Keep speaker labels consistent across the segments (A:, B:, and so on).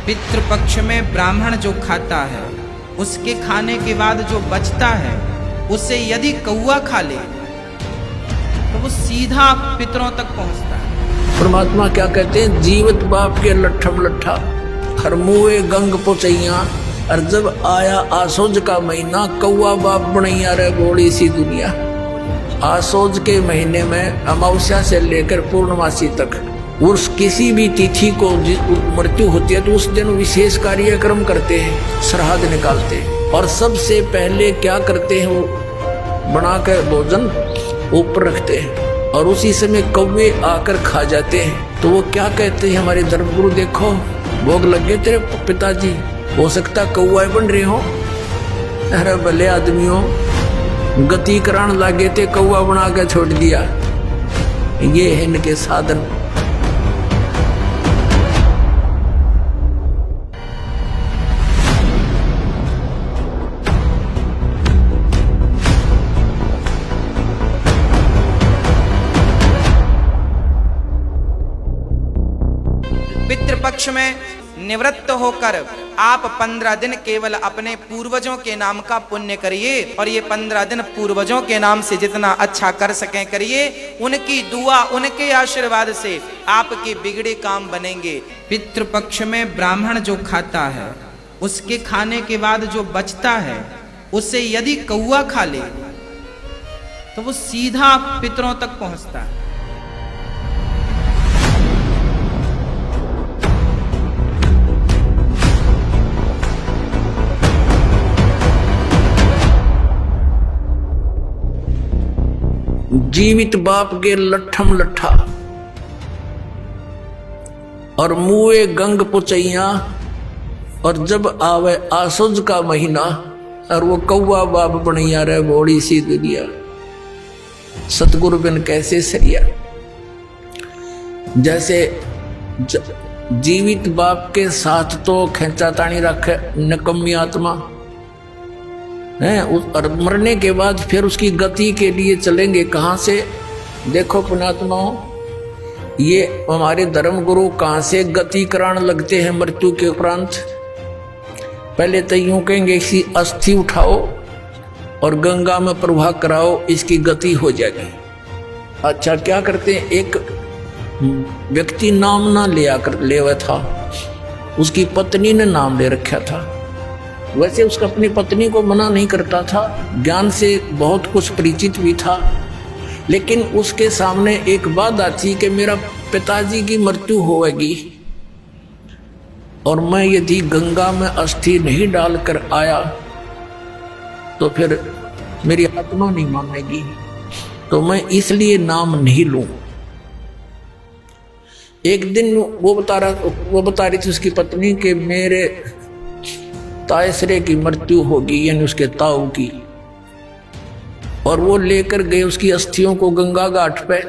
A: पितृपक्ष में ब्राह्मण जो खाता है उसके खाने के बाद जो बचता है उसे यदि कौआ खा ले तो वो सीधा पितरों तक पहुंचता है।
B: परमात्मा क्या कहते हैं, जीवित बाप के लट्ठम लट्ठा हर मुए गंग पोचैया, और जब आया आसोज का महीना कौआ बाप बनैया रे बोली सी दुनिया। आसोज के महीने में अमावस्या से लेकर पूर्णमासी तक उस किसी भी तिथि को मृत्यु होती है तो उस दिन विशेष कार्यक्रम करते हैं, श्राद्ध निकालते हैं और सबसे पहले क्या करते हैं, वो बना कर भोजन ऊपर रखते हैं और उसी समय कौवे आकर खा जाते हैं। तो वो क्या कहते हैं हमारे धर्मगुरु, देखो भोग लगे तेरे पिताजी, हो सकता कौआ बन रहे हो। अरे भले आदमियों, गति करान लागे थे कौआ बना के छोड़ दिया। ये है इनके साधन।
A: पितृपक्ष में निवृत्त होकर आप 15 दिन केवल अपने पूर्वजों के नाम का पुण्य करिए और ये 15 दिन पूर्वजों के नाम से जितना अच्छा कर सकें करिए। उनकी दुआ, उनके आशीर्वाद से आपके बिगड़े काम बनेंगे। पितृपक्ष में ब्राह्मण जो खाता है उसके खाने के बाद जो बचता है उसे यदि कौआ खा ले तो वो सीधा पितरों तक पहुंचता है।
B: जीवित बाप के लट्ठम लट्ठा और मुए गंग पुचैया, और जब आवे आसुज का महीना और वो कौआ बाप बनैया रे बोड़ी सी दुनिया। सतगुरु बिन कैसे सरिया। जैसे जीवित बाप के साथ तो खेचा तानी रखे नकम्मी आत्मा है, और मरने के बाद फिर उसकी गति के लिए चलेंगे कहाँ से। देखो पुण्यात्माओं, ये हमारे धर्म गुरु कहाँ से गति कराने लगते हैं मृत्यु के उपरांत। पहले तो यूं कहेंगे इसी अस्थि उठाओ और गंगा में प्रवाह कराओ, इसकी गति हो जाएगी। अच्छा क्या करते हैं, एक व्यक्ति नाम ना ले था, उसकी पत्नी ने नाम ले रखा था। वैसे उसका अपनी पत्नी को मना नहीं करता था, ज्ञान से बहुत कुछ परिचित भी था, लेकिन उसके सामने एक बात आती कि मेरा पिताजी की मृत्यु होगी और मैं यदि गंगा में अस्थि नहीं डालकर आया तो फिर मेरी आत्मा नहीं मानेगी, तो मैं इसलिए नाम नहीं लूं। एक दिन वो बता रही थी उसकी पत्नी के मेरे तायसरे की मृत्यु होगी, यानी उसके ताऊ की, और वो लेकर गए उसकी अस्थियों को गंगा घाट पे।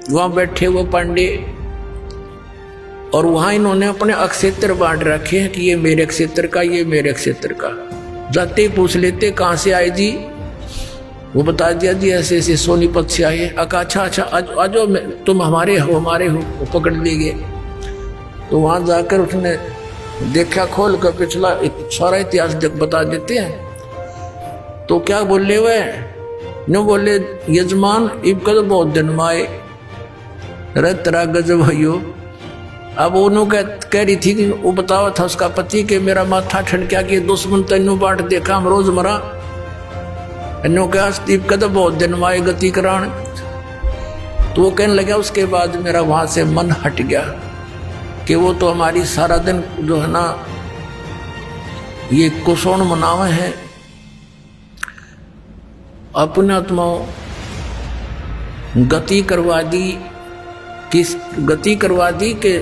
B: वहां बैठे वो पांडे और वहां इन्होंने अपने अक्षेत्र बांट रखे हैं कि ये मेरे क्षेत्र का, ये मेरे क्षेत्र का। जाते ही पूछ लेते कहाँ से आए जी, वो बता दिया जी ऐसे ऐसे सोनीपत से आए। अच्छा आज तुम हमारे हो पकड़ लिए गए। तो वहां जाकर उसने देखा, खोल कर पिछला सारा इतिहास बता देते हैं। तो क्या बोले वे नो, बोले यजमान इब कद बहुत दिन माए रे तेरा गजब भैयो। अब उन्हों कह रही थी कि वो बतावा था उसका पति कि मेरा माथा ठंडक्या कि दुश्मन तेनू बाट देखा हम रोज मरा। इन्हों कहा इब कद बहुत दिन माए गति करान। तो वो कहने लगा उसके बाद मेरा वहां से मन हट गया कि वो तो हमारी सारा दिन जो है ना ये कुशोण मनावे हैं। अपने आत्माओं गति करवा दी, किस गति करवा दी कि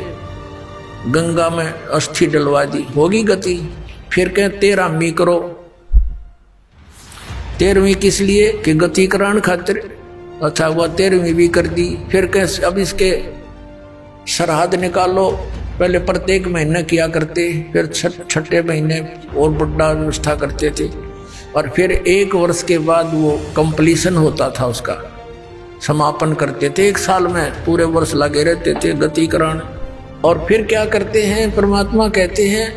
B: गंगा में अस्थि डलवा दी, होगी गति। फिर कहें 13वीं करो। 13वीं किस लिए कि गति कराने खातिर। अच्छा हुआ 13वीं भी कर दी। फिर कहें अब इसके श्राद्ध निकालो। पहले प्रत्येक महीने किया करते, फिर छठे महीने और बड़ा व्यवस्था करते थे, और फिर 1 वर्ष के बाद वो कंप्लीशन होता था, उसका समापन करते थे। 1 साल में पूरे वर्ष लगे रहते थे गति कराने। और फिर क्या करते हैं, परमात्मा कहते हैं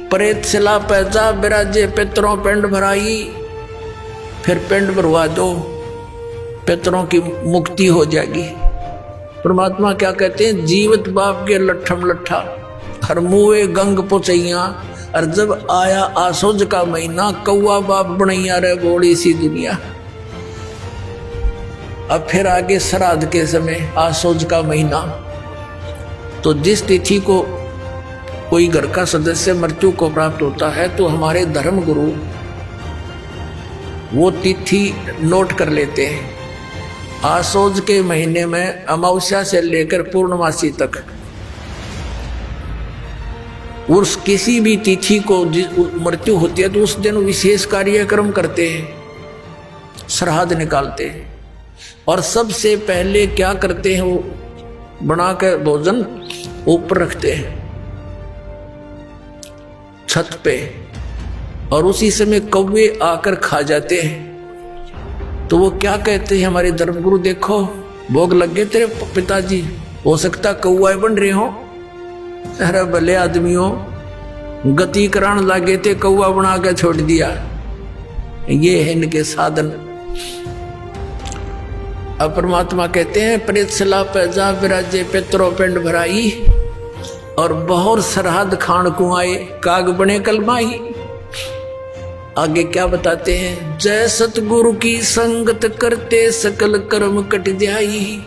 B: प्रेत शिला पैजा विराजे पितरों पिंड भराई, फिर पिंड भरवा दो, पितरों की मुक्ति हो जाएगी। परमात्मा क्या कहते हैं, जीवित बाप के लट्ठम लट्ठा हर मुए गंग पुचैया, और जब आया आसोज का महीना कौआ बाप बनैया रे बोली सी दुनिया। अब फिर आगे श्राद्ध के समय आसोज का महीना, तो जिस तिथि को कोई घर का सदस्य मृत्यु को प्राप्त होता है तो हमारे धर्म गुरु वो तिथि नोट कर लेते हैं। आसोज के महीने में अमावस्या से लेकर पूर्णमासी तक उस किसी भी तिथि को मृत्यु होती है तो उस दिन विशेष कार्यक्रम करते हैं, श्राद्ध निकालते हैं। और सबसे पहले क्या करते हैं, वो बनाकर भोजन ऊपर रखते हैं छत पे, और उसी समय कौवे आकर खा जाते हैं। तो वो क्या कहते हैं हमारे धर्मगुरु, देखो भोग लग गए तेरे पिताजी, हो सकता कौआ बन रहे हो। अरे भले आदमियों, गति करान लागे थे, कौआ बना के छोड़ दिया। ये है इनके साधन। अब परमात्मा कहते हैं प्रेत शिला पैजा विराजे पितरों पिंड भराई, और बहुत श्राद्ध खान को आए काग बने कलमाई। आगे क्या बताते हैं, जय सतगुरु की संगत करते सकल कर्म कट जाई,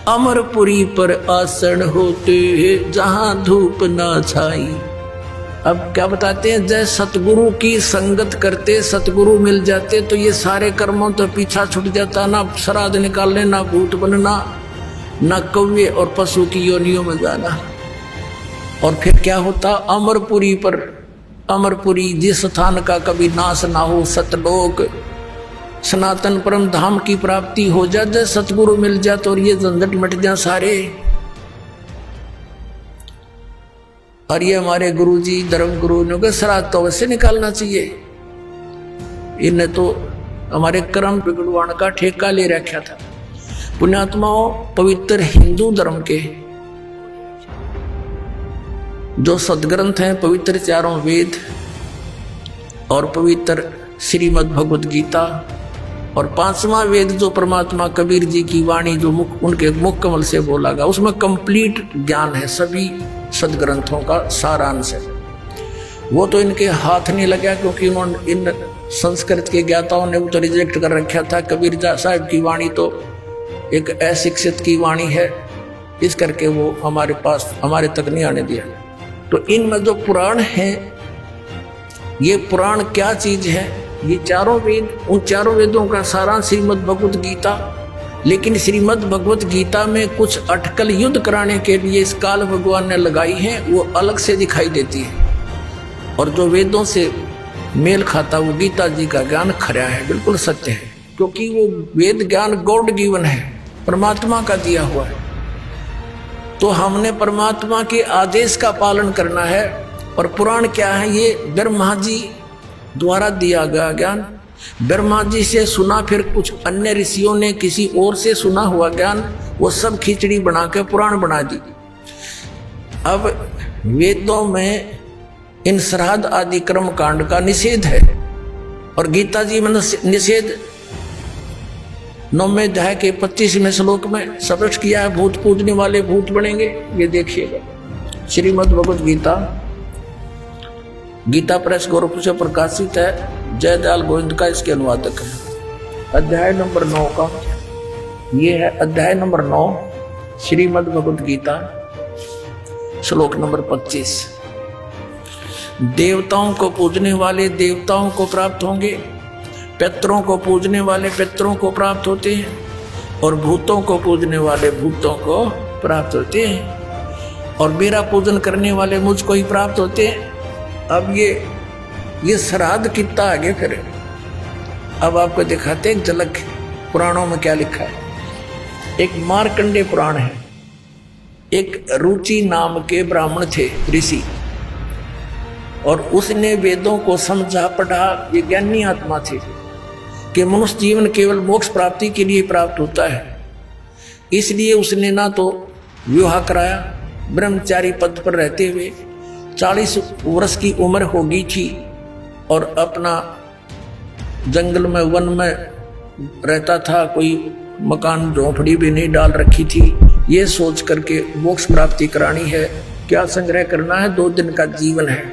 B: अमरपुरी पर आसन होते जहां धूप ना छाई। अब क्या बताते हैं, जय सतगुरु की संगत करते सतगुरु मिल जाते तो ये सारे कर्मों तो पीछा छूट जाता, ना श्राद्ध निकालने, ना भूत बनना, ना कौवे और पशु की योनियों में जाना। और फिर क्या होता, अमरपुरी पर, अमरपुरी जिस स्थान का कभी नाश ना हो, सतलोक सनातन परम धाम की प्राप्ति हो जाए, जब सतगुरु मिल जाए तो ये झंझट मिट जाए सारे। और ये हमारे गुरुजी धर्म गुरु ने कहा श्राद्ध तो वैसे निकालना चाहिए, इन्हें तो हमारे कर्म बिगड़वाने का ठेका ले रखा था। पुण्यात्माओं, पवित्र हिंदू धर्म के जो सदग्रंथ हैं, पवित्र चारों वेद और पवित्र श्रीमद् भगवद गीता, और पांचवा वेद जो परमात्मा कबीर जी की वाणी जो उनके मुख कमल से बोला गया, उसमें कंप्लीट ज्ञान है, सभी सदग्रंथों का सारांश है। वो तो इनके हाथ नहीं लगा, क्योंकि उन्होंने इन संस्कृत के ज्ञाताओं ने वो तो रिजेक्ट कर रखा था। कबीर साहब की वाणी तो एक अशिक्षित की वाणी है, इस करके वो हमारे पास, हमारे तक नहीं आने दिया। तो इनमें जो पुराण है, ये पुराण क्या चीज है, ये चारों वेद, उन चारों वेदों का सारा श्रीमद् भगवद गीता। लेकिन श्रीमद् भगवद गीता में कुछ अटकल युद्ध कराने के लिए इस काल भगवान ने लगाई है, वो अलग से दिखाई देती है। और जो वेदों से मेल खाता वो गीता जी का ज्ञान खरा है, बिल्कुल सत्य है, क्योंकि वो वेद ज्ञान गॉड गिवन है, परमात्मा का दिया हुआ है। तो हमने परमात्मा के आदेश का पालन करना है। और पुराण क्या है, ये ब्रह्मा जी द्वारा दिया गया ज्ञान, ब्रह्मा जी से सुना, फिर कुछ अन्य ऋषियों ने किसी और से सुना हुआ ज्ञान, वो सब खिचड़ी बना के पुराण बना दी। अब वेदों में इन श्राद्ध आदि कर्म कांड का निषेध है, और गीता जी में निषेध 9वें अध्याय के 25वें श्लोक में स्पष्ट किया है, भूत पूजने वाले भूत बनेंगे। ये देखिएगा, श्रीमद् भगवद गीता, गीता प्रेस गोरखपुर से प्रकाशित है, जय दयाल गोविंद का इसके अनुवादक है। अध्याय नंबर 9 का ये है, अध्याय नंबर 9 श्रीमद् भगवद गीता, श्लोक नंबर 25। देवताओं को पूजने वाले देवताओं को प्राप्त होंगे, पितरों को पूजने वाले पितरों को प्राप्त होते हैं, और भूतों को पूजने वाले भूतों को प्राप्त होते हैं, और मेरा पूजन करने वाले मुझको ही प्राप्त होते हैं। अब ये श्राद्ध कितना आगे फिर, अब आपको दिखाते हैं एक झलक पुराणों में क्या लिखा है। एक मार्कंडेय पुराण है। एक रुचि नाम के ब्राह्मण थे, ऋषि, और उसने वेदों को समझा पढ़ा, ये ज्ञानी आत्मा थी कि मनुष्य जीवन केवल मोक्ष प्राप्ति के लिए प्राप्त होता है। इसलिए उसने ना तो विवाह कराया, ब्रह्मचारी पद पर रहते हुए 40 वर्ष की उम्र हो गई थी और अपना जंगल में वन में रहता था, कोई मकान झोंपड़ी भी नहीं डाल रखी थी। ये सोच करके मोक्ष प्राप्ति करानी है, क्या संग्रह करना है, 2 दिन का जीवन है।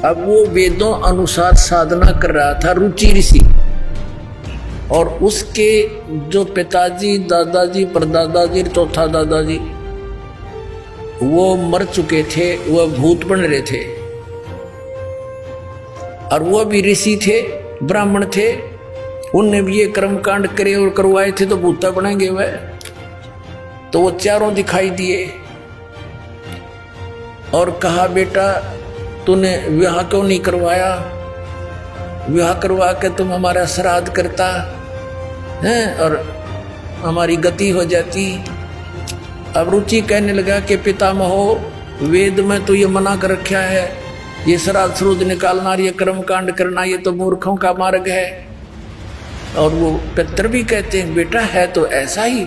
B: अब वो वेदों अनुसार साधना कर रहा था रुचि ऋषि, और उसके जो पिताजी, दादाजी, परदादाजी, चौथा दादाजी वो मर चुके थे, वह भूत बन रहे थे, और वो भी ऋषि थे, ब्राह्मण थे। उनने भी ये कर्म कांड करे और करवाए थे, तो भूता बनेंगे वह। तो वो चारों दिखाई दिए और कहा, बेटा तूने विवाह क्यों नहीं करवाया? विवाह करवा के तुम हमारा श्राद्ध करता है और हमारी गति हो जाती। अब रुचि कहने लगा कि पितामहो, वेद में तो ये मना कर रखा है, ये श्राद्ध श्रुद्ध निकालना, ये कर्म कांड करना, ये तो मूर्खों का मार्ग है। और वो पितर भी कहते हैं, बेटा है तो ऐसा ही,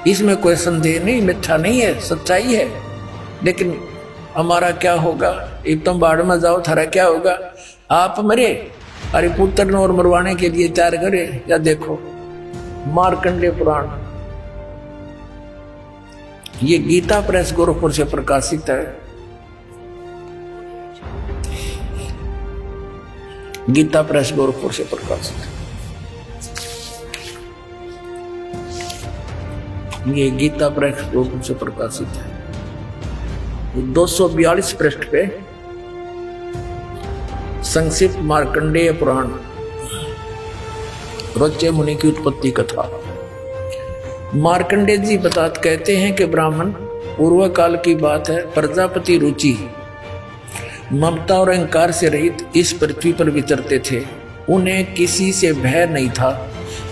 B: इसमें कोई संदेह नहीं, मिथ्या नहीं है, सच्चाई है। लेकिन हमारा क्या होगा? एक तुम बाढ़ में जाओ, थारा क्या होगा? आप मरे, अरे पुत्र और मरवाने के लिए तैयार करे। या देखो मार्कंडेय पुराण, ये गीता प्रेस गोरखपुर से प्रकाशित है। गीता प्रेस गोरखपुर से प्रकाशित है। ये गीता प्रेस गोरखपुर से प्रकाशित है। 242 पृष्ठ पे संक्षिप्त मार्कंडेय पुराण, रोच्य मुनि की उत्पत्ति कथा। मार्कंडेय जी कहते हैं कि ब्राह्मण पूर्व काल की बात है, प्रजापति रुचि ममता और अहंकार से रहित इस पृथ्वी पर विचरते थे। उन्हें किसी से भय नहीं था,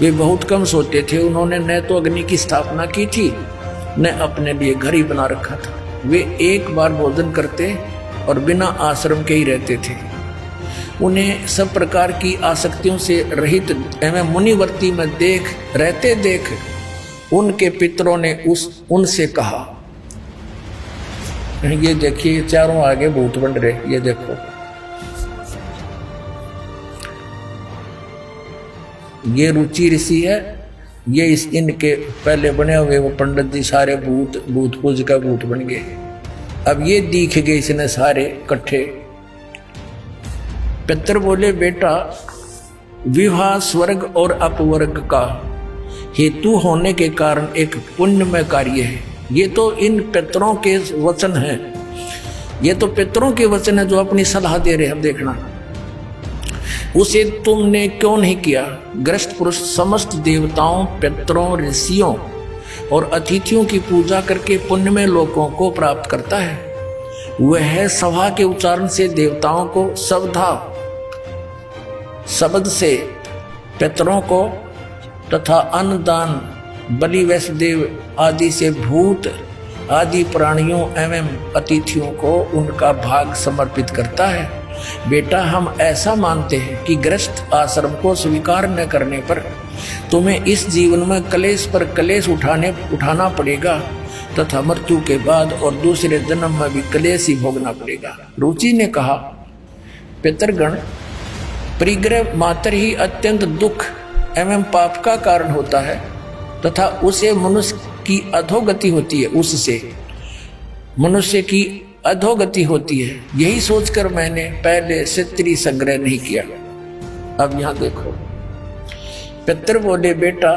B: वे बहुत कम सोते थे। उन्होंने न तो अग्नि की स्थापना की थी, न अपने लिए घर ही बना रखा था। वे एक बार भोजन करते और बिना आश्रम के ही रहते थे। उन्हें सब प्रकार की आसक्तियों से रहित एवं मुनिवर्ती में रहते देख उनके पितरों ने उनसे कहा, ये देखिए चारों आगे भूत बन रहे, ये देखो। ये रुचि ऋषि है, ये इनके पहले बने हुए वो पंडित जी सारे भूत पूज का भूत बन गए। अब ये दिख गए इसने सारे इकट्ठे। पितर बोले, बेटा विवाह स्वर्ग और अपवर्ग का हेतु होने के कारण एक पुण्यमय कार्य है। ये तो इन पितरों के वचन हैं, ये तो पितरों के वचन है जो अपनी सलाह दे रहे हैं। देखना उसे तुमने क्यों नहीं किया? ग्रस्त पुरुष समस्त देवताओं, पितरों, ऋषियों और अतिथियों की पूजा करके पुण्यमय लोकों को प्राप्त करता है। वह सभा के उच्चारण से देवताओं को शब्द से पितरों को तथा अन्नदान, बलि, वैष्णदेव आदि से भूत आदि प्राणियों एवं अतिथियों को उनका भाग समर्पित करता है। बेटा हम ऐसा मानते हैं कि गृहस्थ आश्रम को स्वीकार न करने पर तुम्हें इस जीवन में कलेश पर कलेश उठाना पड़ेगा तथा मृत्यु के बाद और दूसरे जन्म में भी कलेश ही भोगना पड़ेगा। रुचि ने कहा, पितरगण, परिग्रह मात्र ही अत्यंत दुख एवं पाप का कारण होता है तथा उसे मनुष्य की अधोगति होती है, उससे मनुष्य की अधोगति होती है। यही सोचकर मैंने पहले स्त्री संग्रह नहीं किया। अब यहां देखो, पितर बोले, बेटा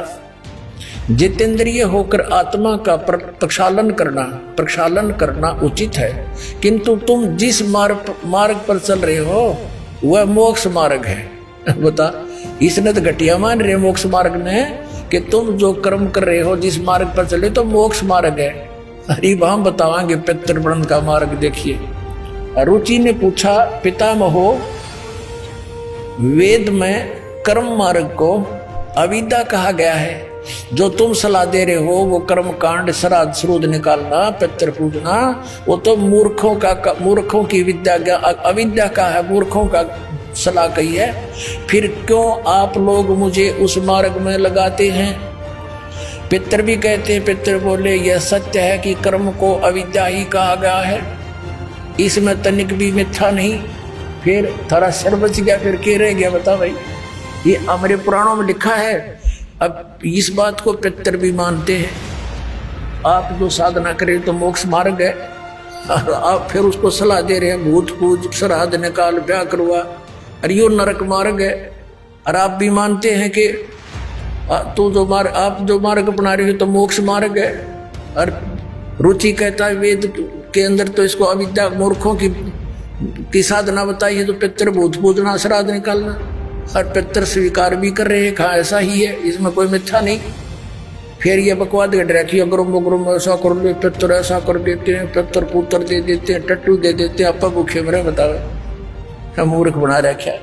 B: जितेंद्रिय होकर आत्मा का प्रक्षालन करना उचित है, किंतु तुम जिस मार्ग पर चल रहे हो वह मोक्ष मार्ग है। बता, इसने तो घटिया मान रहे मोक्ष मार्ग ने कि तुम जो कर्म कर रहे हो जिस मार्ग पर चले तो मोक्ष मार्ग है। अरे हम बतावांगे पितृवर्ण का मार्ग। देखिए रुचि ने पूछा, पितामहो, वेद में कर्म मार्ग को अविद्या कहा गया है। जो तुम सलाह दे रहे हो वो कर्म कांड, श्राद्ध श्रुद्ध निकालना, पितृ पूजना, वो तो मूर्खों की विद्या, अविद्या का है, मूर्खों का सलाह कही है। फिर क्यों आप लोग मुझे उस मार्ग में लगाते हैं? पितर भी कहते हैं, पितर बोले यह सत्य है कि कर्म को अविद्या ही कहा गया है, इसमें तनिक भी मिथ्या नहीं। फिर थारा सिर बच गया, फिर क्या रह गया बता भाई। ये हमारे पुराणों में लिखा है। अब इस बात को पितर भी मानते हैं। आप जो साधना करें तो मोक्ष मार्ग है, और आप फिर उसको सलाह दे रहे हैं भूत पूज श्राद्ध निकाल ब्याह करवा, और यो नरक मार्ग है। और आप भी मानते हैं कि आप जो मार्ग अपना रहे हो तो मोक्ष मार्ग है। और रुचि कहता है वेद के अंदर तो इसको अविद्या मूर्खों की साधना बताई है, तो पितर भूत पूजना श्राद्ध निकालना, और पितर स्वीकार भी कर रहे हैं, हाँ ऐसा ही है, इसमें कोई मिथ्या नहीं। फिर ये बकवाद घट रखी अग्रम ऐसा कर ले, पितर ऐसा कर देते हैं, पितर पुत्र दे देते हैं, टट्टू दे देते हैं, आपा भूखे मरे बतावे, मूर्ख बना रखा है।